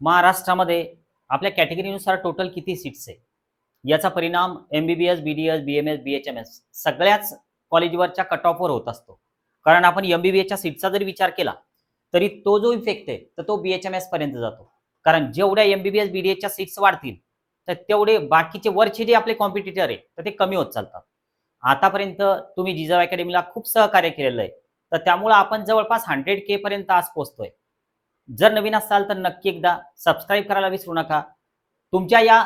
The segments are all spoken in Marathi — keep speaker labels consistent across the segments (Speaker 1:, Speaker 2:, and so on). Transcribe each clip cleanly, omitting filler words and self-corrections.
Speaker 1: महाराष्ट्रामध्ये आपल्या कॅटेगरीनुसार टोटल किती सीट्स आहे याचा परिणाम एमबीबीएस, बीडीएस, बीएमएस, बीएचएमएस सगळ्याच कॉलेजवरच्या कट ऑफवर होत असतो. कारण आपण एमबीबीएसच्या सीटचा जर विचार केला तरी तो जो इफेक्ट आहे तर तो बीएचएमएस पर्यंत जातो. कारण जेवढ्या एमबीबीएस बीडीएसच्या सीट्स वाढतील तर तेवढे बाकीचे वरचे जे आपले कॉम्पिटिटर आहे तर ते कमी होत चालतात. आतापर्यंत तुम्ही जिजाऊ अकॅडमीला खूप सहकार्य केलेलं आहे, तर त्यामुळे आपण जवळपास 100K पर्यंत आज पोहोचतोय. जर नवीन असाल तर नक्की एकदा सबस्क्राईब करायला विसरू नका. तुमच्या या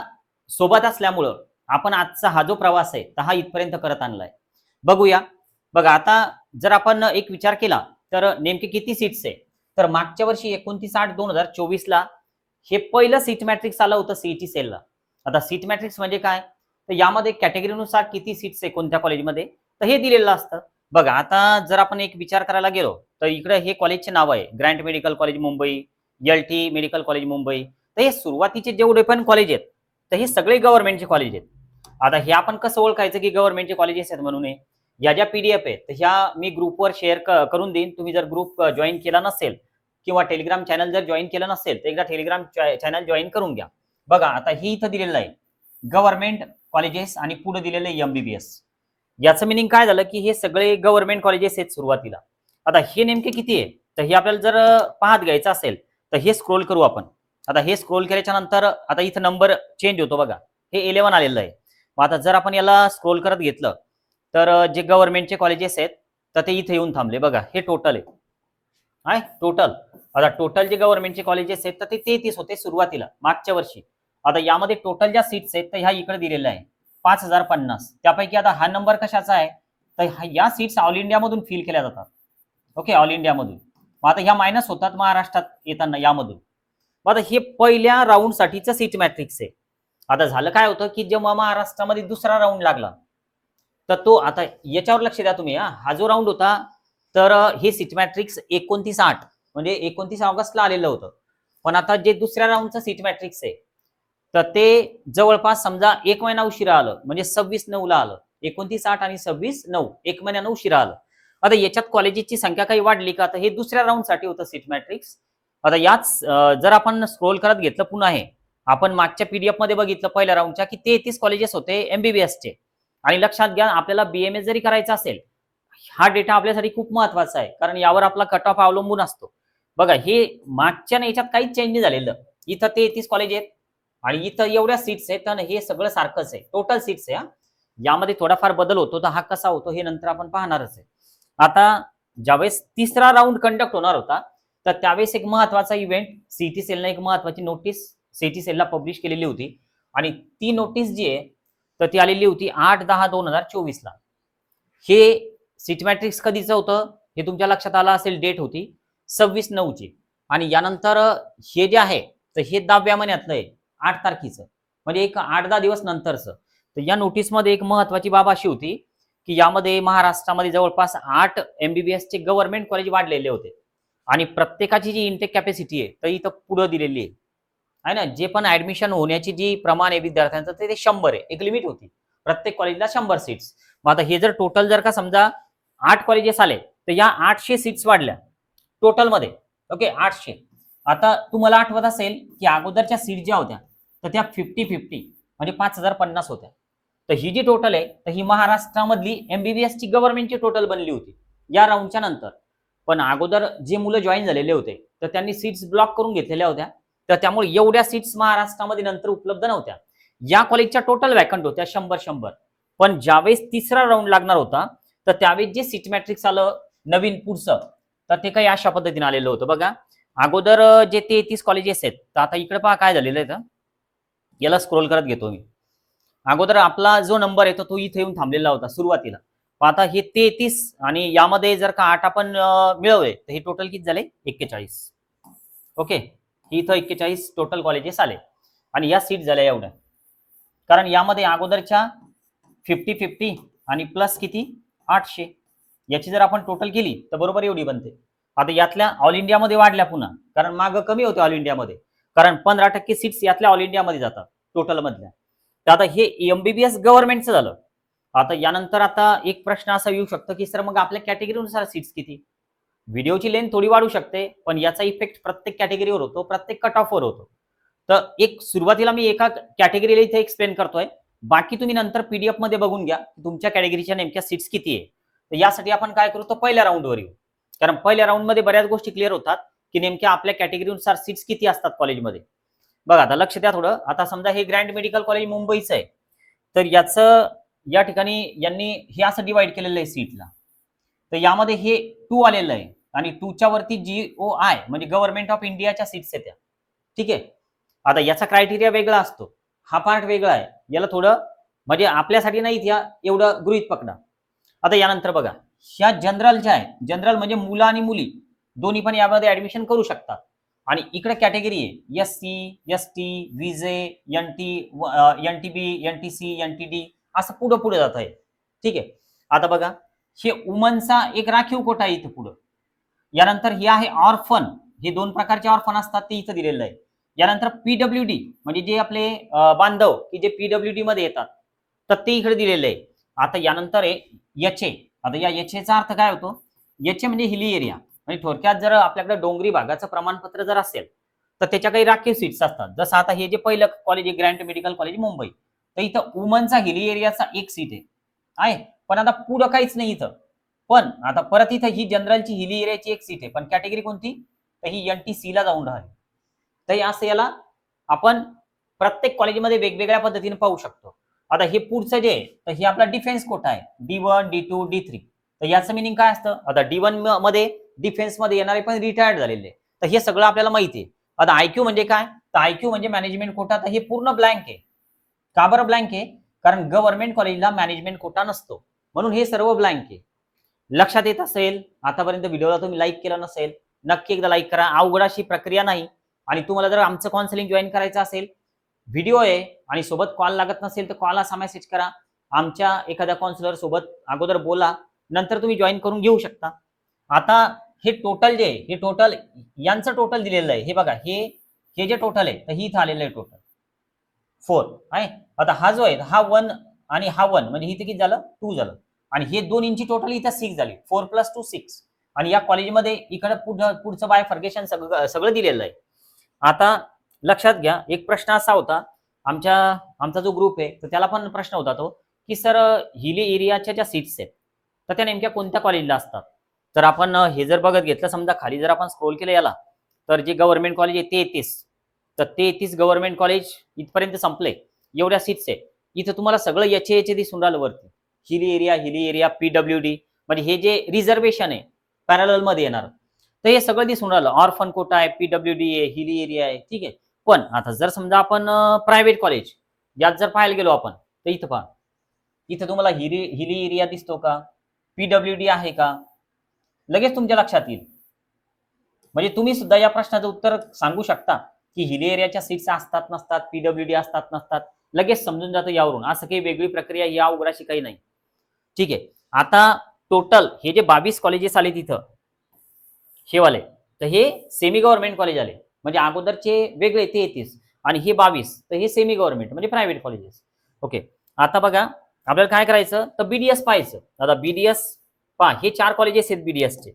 Speaker 1: सोबत असल्यामुळं आपण आजचा हा जो प्रवास आहे तर हा इथपर्यंत करत आणलाय. बघूया. बघा आता जर आपण एक विचार केला तर नेमके किती सीट्स आहे, तर मागच्या वर्षी 29/8/2024 ला हे पहिलं सीट मॅट्रिक्स आलं होतं सीईटी सेलला. आता सीट मॅट्रिक्स म्हणजे काय, तर यामध्ये कॅटेगरीनुसार किती सीट्स आहे कोणत्या कॉलेजमध्ये तर हे दिलेलं असतं. बघा आता जर आपण एक विचार करायला गेलो तर इकडे हे कॉलेजचे नाव आहे Grant medical college Mumbai, LT medical college Mumbai. तर हे सुरुवातीचे जेवढे पण कॉलेज आहेत तर हे सगळे गव्हर्नमेंटचे कॉलेज आहेत. आता हे आपण कसं ओळखायचं की गव्हर्नमेंटचे कॉलेजेस आहेत म्हणून? या ज्या पीडीएफ आहेत तर ह्या मी ग्रुपवर शेअर करून देईन. तुम्ही जर ग्रुप जॉईन केला नसेल किंवा टेलिग्राम चॅनल जर जॉईन केलं नसेल तर एकदा टेलिग्राम चॅनल जॉईन करून घ्या. बघा आता ही इथं दिलेलं आहे गव्हर्नमेंट कॉलेजेस आणि पुढे दिलेलं आहे एमबीबीएस. याचं मिनिंग काय झालं की हे सगळे गव्हर्नमेंट कॉलेजेस आहेत सुरुवातीला. आता हे नेमके किती आहे तर हे आपल्याला जर पाहत घ्यायचं असेल तर हे स्क्रोल करू आपण. आता हे स्क्रोल केल्याच्या नंतर आता इथं नंबर चेंज होतो. बघा हे 11 आलेलं आहे. मग आता जर आपण याला स्क्रोल करत घेतलं तर जे गव्हर्नमेंटचे कॉलेजेस आहेत तर ते इथे येऊन थांबले. बघा हे टोटल आहे टोटल. आता टोटल जे गव्हर्नमेंटचे कॉलेजेस आहेत तर ते 33 होते सुरुवातीला मागच्या वर्षी. आता यामध्ये टोटल ज्या सीट्स आहेत तर ह्या इकडे दिलेल्या आहे 5050. त्यापैकी आता हा नंबर कशाचा आहे तर या सीट्स ऑल इंडियामधून फिल केल्या जातात. ओके, ऑल इंडियामधून. मग आता ह्या मायनस होतात महाराष्ट्रात येताना यामधून. मग आता हे पहिल्या राऊंडसाठीचं सीट मॅट्रिक्स आहे. आता झालं काय होतं की जेव्हा महाराष्ट्रामध्ये दुसरा राऊंड लागला तर तो आता याच्यावर लक्ष द्या तुम्ही. हा जो राऊंड होता तर हे सीट मॅट्रिक्स 29/8 म्हणजे 29 ऑगस्टला आलेलं होतं. पण आता जे दुसऱ्या राऊंडचं सीट मॅट्रिक्स आहे तर ते जवळपास समजा 1 महिना उशिरा आलं म्हणजे 26/9 आलं. 29/8 आणि 26/9 1 महिन्यानं उशिरा आलं. आता याच्यात कॉलेजेसची संख्या काही वाढली का तर हे दुसऱ्या राऊंडसाठी होतं सीट मॅट्रिक्स. आता याच जर आपण स्क्रोल करत घेतलं पुन्हा हे आपण मागच्या पीडीएफ मध्ये बघितलं पहिल्या राऊंडच्या की 33 कॉलेजेस होते एमबीबीएसचे. आणि लक्षात घ्या आपल्याला बीएमएस जरी करायचं असेल हा डेटा आपल्यासाठी खूप महत्वाचा आहे कारण यावर आपला कट ऑफ अवलंबून असतो. बघा हे मागच्या याच्यात काहीच चेंज नाही झालेलं. इथं 33 कॉलेज आहेत आणि इथं एवढ्या सीट्स आहेत आणि हे सगळं सारखंच आहे टोटल सीट्स आहे. यामध्ये थोडाफार बदल होतो तर हा कसा होतो हे नंतर आपण पाहणारच आहे. आता ज्यावेळेस तिसरा राऊंड कंडक्ट होणार होता तर त्यावेळेस एक महत्वाचा इव्हेंट सीटी सेलने एक महत्वाची नोटीस सीटी सेलला पब्लिश केलेली होती आणि ती नोटीस जी आहे तर ती आलेली होती 8/10/2024 ला. हे सीट मॅट्रिक्स कधीचं होतं हे तुमच्या लक्षात आलं असेल. डेट होती 26/9 ची आणि यानंतर हे जे आहे तर हे 10व्या महिन्यातलं आहे 8 तारखेचं म्हणजे एक 8-10 दिवस नंतरचं. तर या नोटीसमध्ये एक महत्वाची बाब अशी होती की यामध्ये महाराष्ट्रामध्ये जवळपास 8 एमबीबीएसचे गव्हर्नमेंट कॉलेज वाढलेले होते आणि प्रत्येकाची जी इंटेक कॅपॅसिटी आहे तर इथं पुढे दिलेली आहे ना. जे पण ऍडमिशन होण्याची जी प्रमाण आहे विद्यार्थ्यांचं ते 100 आहे. एक लिमिट होती प्रत्येक कॉलेजला 100 सीट्स. मग आता हे जर टोटल जर का समजा 8 कॉलेजेस आले तर या 800 सीट्स वाढल्या टोटलमध्ये. ओके 800. आता तुम्हाला आठवत असेल की अगोदरच्या सीट ज्या होत्या तर त्या 50-50 म्हणजे 5050 होत्या. तर ही जी टोटल आहे तर ही महाराष्ट्रामधली एमबीबीएसची गव्हर्नमेंटची टोटल बनली होती या राऊंडच्या नंतर. पण अगोदर जे मुलं जॉईन झालेले होते तर त्यांनी सीट्स ब्लॉक करून घेतलेल्या होत्या तर त्यामुळे एवढ्या सीट्स महाराष्ट्रामध्ये नंतर उपलब्ध नव्हत्या. या कॉलेजच्या टोटल वॅकंट होत्या 100. पण ज्यावेळेस तिसरा राऊंड लागणार होता तर त्यावेळेस जे सीट मॅट्रिक्स आलं नवीन पुढचं तर ते काही अशा पद्धतीने आलेलं होतं. बघा अगोदर जे 33 कॉलेजेस आहेत तर आता इकडे पहा काय झालेलं आहे. याला स्क्रोल करत घेतो मी. अगोदर आपला जो नंबर आहे तो इथे येऊन थांबलेला होता सुरुवातीला. आता हे 33 आणि यामध्ये जर का 8 आपण मिळवले तर हे टोटल किती झाले 41. ओके इथं 41 टोटल कॉलेजेस आले आणि या सीट झाल्या एवढ्या. कारण यामध्ये अगोदरच्या 50-50 आणि प्लस किती 800 याची जर आपण टोटल केली तर बरोबर एवढी बनते. आता यातल्या ऑल इंडियामध्ये वाढल्या पुन्हा कारण माग कमी होते ऑल इंडियामध्ये कारण 15% सीट्स यातल्या ऑल इंडियामध्ये जातात टोटल मधल्या. तर आता हे एमबीबीएस गव्हर्नमेंटचं झालं. आता यानंतर आता एक प्रश्न असा येऊ शकतो की सर मग आपल्या कॅटेगरीनुसार सीट्स किती. व्हिडिओची लेंथ थोडी वाढू शकते पण याचा इफेक्ट प्रत्येक कॅटेगरीवर होतो प्रत्येक कट ऑफवर होतो. तर एक सुरुवातीला मी एका कॅटेगरीला इथे एक्सप्लेन करतोय, बाकी तुम्ही नंतर पीडीएफ मध्ये बघून घ्या तुमच्या कॅटेगरीच्या नेमक्या सीट्स किती आहे. तर यासाठी आपण काय करू, तर पहिल्या राऊंडवर येऊ. कारण पहिल्या राऊंड मध्ये बऱ्याच गोष्टी क्लिअर होतात की नेमक्या आपल्या कॅटेगरीनुसार सीट्स किती असतात कॉलेजमध्ये. बघा आता लक्ष द्या थोडं. आता समजा हे ग्रँड मेडिकल कॉलेज मुंबईचं आहे, तर याचं या ठिकाणी यांनी हे असं डिवाइड केलेलं आहे सीटला. तर यामध्ये हे 2 आलेलं आहे आणि 2च्या वरती GOI म्हणजे गव्हर्नमेंट ऑफ इंडियाच्या सीट्स आहेत त्या. ठीक आहे. आता याचा क्रायटेरिया वेगळा असतो, हा पार्ट वेगळा आहे. याला थोडं म्हणजे आपल्यासाठी नाही या एवढं गृहीत पकडा. आता यानंतर बघा, ह्या जनरलच्या आहे. जनरल म्हणजे मुलं आणि मुली दोन्ही पण यामध्ये ऍडमिशन करू शकतात. आणि इकडे कॅटेगरी आहे SC, ST, विजे, NT, NTB, NTC, NTD असं पुढे पुढे जात आहे. ठीक आहे. आता बघा, हे वुमनचा एक राखीव कोटा आहे इथं पुढं. यानंतर हे आहे ऑर्फन, हे 2 प्रकारचे ऑर्फन असतात ते इथं दिलेलं आहे. यानंतर PWD म्हणजे जे आपले बांधव की जे PWD मध्ये येतात, तर ते इकडे दिलेलं आहे. आता यानंतर आहे HA. आता या HAचा अर्थ काय होतो, HA म्हणजे हिली एरिया. म्हणजे थोडक्यात जर आपल्याकडे डोंगरी भागाचं प्रमाणपत्र जर असेल तर त्याच्या काही राखीव सीट्स असतात. जसं आता हे जे पहिलं कॉलेज आहे ग्रँड मेडिकल कॉलेज मुंबई, तर इथं वुमनचा हिली एरियाचा एक सीट आहे. पण आता पुढं काहीच नाही इथं. पण आता परत इथं ही जनरलची हिली एरियाची एक सीट आहे, पण कॅटेगरी कोणती, तर ही NTC ला जाऊन राहिली. तर असं याला आपण प्रत्येक कॉलेजमध्ये वेगवेगळ्या पद्धतीने पाहू शकतो. आता हे पुढचं जे आहे, तर हे आपला डिफेन्स कोटा आहे, D1, D2, D3. तर याचं मिनिंग काय असतं, आता D1 मध्ये डिफेन्स मध्ये येणारे पण रिटायर्ड झालेले, तर हे सगळं आपल्याला माहिती आहे. आता IQ म्हणजे काय, तर IQ म्हणजे मॅनेजमेंट कोटा. तर हे पूर्ण ब्लँक आहे. का बरं ब्लँक आहे, कारण गव्हर्नमेंट कॉलेजला मॅनेजमेंट कोटा नसतो, म्हणून हे सर्व ब्लँक आहे. लक्षात येत असेल, आतापर्यंत व्हिडिओला तुम्ही लाईक केलं नसेल, नक्की एकदा लाईक करा. अवघड अशी प्रक्रिया नाही. आणि तुम्हाला जर आमचं काउन्सिलिंग जॉईन करायचं असेल, व्हिडिओ आहे आणि सोबत कॉल लागत नसेल तर कॉल असा मेसेज करा, आमच्या एखाद्या काउन्सिलर सोबत अगोदर बोला, नंतर तुम्ही जॉईन करून घेऊ शकता. आता हे टोटल जे हे टोटल यांचं टोटल दिलेलं आहे, हे बघा, हे जे टोटल आहे, तर ही इथं आलेलं आहे टोटल 4 आहे. आता हा जो आहे हा 1 आणि हा 1 म्हणजे इथे किती झालं, 2 झालं. आणि हे 2 इंची टोटल इथं 6 झाली. 4 + 2 6. आणि या कॉलेजमध्ये इकडे पुढचं बायफर्गेशन सगळं दिलेलं आहे. आता लक्षात घ्या, एक प्रश्न असा होता आमचा जो ग्रुप आहे, तर त्याला पण प्रश्न होता तो की सर हिली एरियाच्या ज्या सीट्स आहेत तर त्या नेमक्या कोणत्या कॉलेजला असतात. तर आपण हे जर बघत घेतलं, समजा खाली जर आपण स्क्रोल केलं याला, तर जे गव्हर्नमेंट कॉलेज आहे 33, तर 33 गव्हर्नमेंट कॉलेज इथपर्यंत संपले. एवढ्या सीट्स आहे. इथं तुम्हाला सगळं याचे दिसून राहिलं वरती, हिली एरिया PWD म्हणजे हे जे रिझर्वेशन आहे पॅरल मध्ये येणार, तर हे सगळं दिसून राहिलं. ऑर्फन कोटा आहे, PWD आहे, हिली एरिया आहे. ठीक आहे. पण आता जर समजा आपण प्रायव्हेट कॉलेज यात जर पाहायला गेलो आपण, तर इथं पहा, इथं तुम्हाला हिली एरिया दिसतो का, PWD आहे का, लगेच तुमच्या लक्षात येईल. म्हणजे तुम्ही सुद्धा या प्रश्नाचं उत्तर सांगू शकता की हिली एरियाच्या सीट्स असतात नसतात, PWD असतात नसतात, लगेच समजून जातं यावरून. असं काही वेगळी प्रक्रिया या अवघडाशी काही नाही. ठीक आहे. आता टोटल हे जे 22 कॉलेजेस आले तिथं हे वाले, तर हे सेमी गव्हर्नमेंट कॉलेज आले. म्हणजे अगोदरचे वेगळे 33 आणि हे 22, तर हे सेमी गव्हर्नमेंट म्हणजे प्रायव्हेट कॉलेजेस. ओके. आता बघा, आपल्याला काय करायचं, तर BDS पाहायचं. आता BDS पहा, हे 4 कॉलेजेस आहेत BDSचे.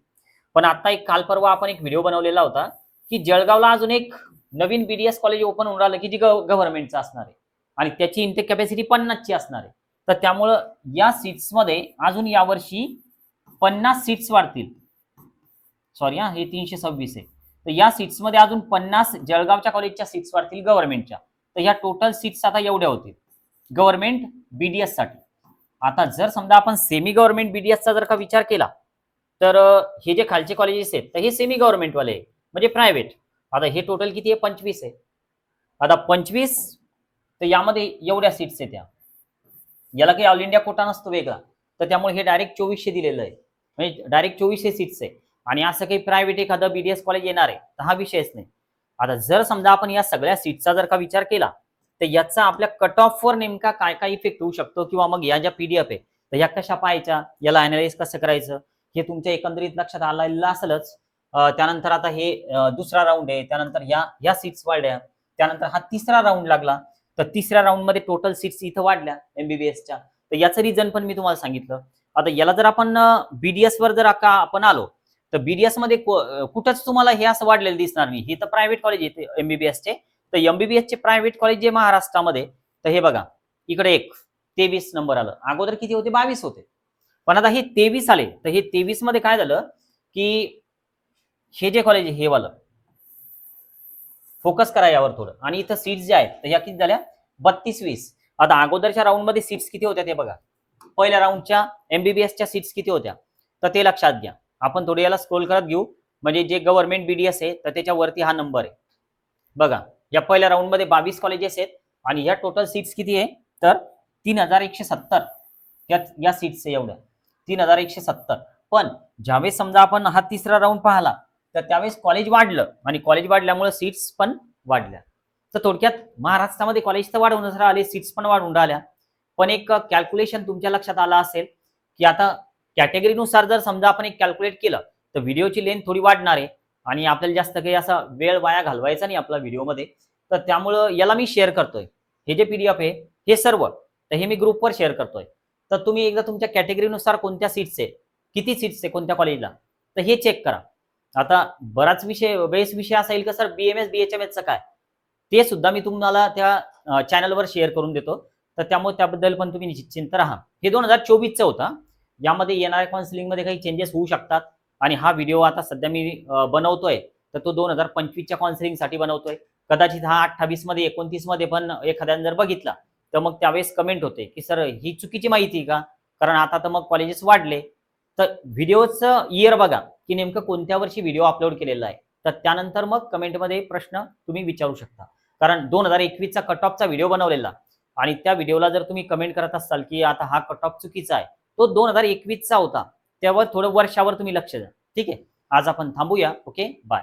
Speaker 1: पण आता एक काल परवा आपण एक व्हिडिओ बनवलेला होता की जळगावला अजून एक नवीन BDS कॉलेज ओपन होऊन राहिलं की जी गव्हर्नमेंटचं असणार आहे आणि त्याची इंटेक कॅपॅसिटी 50ची असणार आहे. तर त्यामुळं या सीट्समध्ये अजून यावर्षी 50 सीट्स वाढतील. सॉरी हे 326 आहे. तर या सीट्समध्ये अजून 50 जळगावच्या कॉलेजच्या सीट्स वाढतील गव्हर्नमेंटच्या. तर ह्या टोटल सीट्स आता एवढ्या होतील गव्हर्नमेंट BDS साठी. आता जर समजा आपण सेमी गव्हर्नमेंट BDSचा जर का विचार केला, तर हे जे खालचे कॉलेजेस आहेत तर हे सेमी गव्हर्नमेंट वाले आहे म्हणजे प्रायव्हेट. आता हे टोटल किती आहे, 25 आहे. आता 25, तर यामध्ये एवढ्या सीट्स आहेत, याला काही ऑल इंडिया कोटा नसतो वेगळा, तर त्यामुळे हे डायरेक्ट 2400 दिलेलं आहे. म्हणजे डायरेक्ट 2400 सीट्स आहे. आणि असं काही प्रायव्हेट एखादं BDS कॉलेज येणार आहे तर हा विषयच नाही. आता जर समजा आपण या सगळ्या सीट्सचा जर का विचार केला, तर याचा आपल्या कट ऑफवर नेमका काय काय इफेक्ट होऊ शकतो, किंवा मग या ज्या PDF आहे तर या कशा पाहायच्या, याला अनालाइज कसं करायचं, हे तुमच्या एकंदरीत लक्षात आलेलं असेलच. त्यानंतर आता हे दुसरा राऊंड आहे, त्यानंतर ह्या सीट्स वाढल्या, त्यानंतर हा तिसरा राऊंड लागला, तर तिसऱ्या राऊंड मध्ये टोटल सीट्स इथं वाढल्या MBBSच्या. तर याचं रिझन पण मी तुम्हाला सांगितलं. आता याला जर आपण BDS वर जर आपण आलो, तर BDS मध्ये कुठंच तुम्हाला हे असं वाढलेलं दिसणार नाही. हे तर प्रायव्हेट कॉलेज येते MBBSचे, तर एमबीबीएस चे प्रायव्हेट कॉलेज जे महाराष्ट्रामध्ये, तर हे बघा इकडे एक 23 नंबर आलं. अगोदर किती होते? 22 होते. पण आता हे 23 आले. तर हे 23 मध्ये काय झालं की हे जे कॉलेज हे वालं, फोकस करा यावर थोडं. आणि इथं सीट्स ज्या आहेत तर ह्या किती झाल्या? 32-20. आता अगोदरच्या राऊंड मध्ये सीट्स किती होत्या ते बघा. पहिल्या राऊंडच्या एमबीबीएसच्या सीट्स किती होत्या तर ते लक्षात घ्या. आपण थोडे याला स्क्रोल करत घेऊ, म्हणजे जे गव्हर्नमेंट बीडीएस आहे तर त्याच्यावरती हा नंबर आहे बघा. या पहिल्या राऊंड मध्ये 22 कॉलेजेस आहेत आणि या टोटल सीट्स किती आहे तर 3170. या सीट्स आहे एवढ्या 3170. पण ज्यावेळेस समजा आपण हा तिसरा राऊंड पाहिला तर त्यावेळेस कॉलेज वाढलं आणि कॉलेज वाढल्यामुळे सीट्स पण वाढल्या. तर थोडक्यात महाराष्ट्रामध्ये कॉलेज तर वाढवूनच राहिले, सीट्स पण वाढून राहिल्या. पण एक कॅल्क्युलेशन तुमच्या लक्षात आलं असेल की आता कॅटेगरीनुसार जर समजा आपण एक कॅल्क्युलेट केलं तर व्हिडिओची लेंथ थोडी वाढणार आहे आणि आपल्याला जास्त काही असा वेळ वाया घालवायचा नाही आपला व्हिडिओमध्ये. तर त्यामुळं याला मी शेअर करतोय. हे जे पीडीएफ आहे हे सर्व तर हे मी ग्रुपवर शेअर करतोय. तर तुम्ही एकदा तुमच्या कॅटेगरीनुसार कोणत्या सीट्स आहे, किती सीट्स आहे कोणत्या कॉलेजला, तर हे चेक करा. आता बराच बेस विषय असा येईल का सर बीएमएस बीएचएमएसचं काय, ते सुद्धा मी तुम्हाला त्या चॅनलवर शेअर करून देतो. तर त्यामुळे त्याबद्दल पण तुम्ही निश्चिंत राहा. हे 2024चं होतं. यामध्ये येणाऱ्या काउन्सिलिंगमध्ये काही चेंजेस होऊ शकतात आणि हा व्हिडिओ आता सध्या मी बनवतोय तर तो 2025च्या काउन्सिलिंगसाठी बनवतोय. कदाचित हा 28 मध्ये 29 मध्ये पण एखाद्याने जर बघितला तर मग त्यावेळेस कमेंट होते की सर ही चुकीची माहिती का, कारण आता तर मग कॉलेजेस वाढले. तर व्हिडिओचं इयर बघा की नेमकं कोणत्या वर्षी व्हिडिओ अपलोड केलेला आहे. तर त्यानंतर मग कमेंटमध्ये प्रश्न तुम्ही विचारू शकता. कारण 2021चा कट ऑफचा व्हिडिओ बनवलेला आणि त्या व्हिडिओला जर तुम्ही कमेंट करत असाल की आता हा कट ऑफ चुकीचा आहे, तो 2021चा होता. त्यावर थोडं वर्षावर तुम्ही लक्ष द्या. ठीक आहे, आज आपण थांबूया. Okay, bye.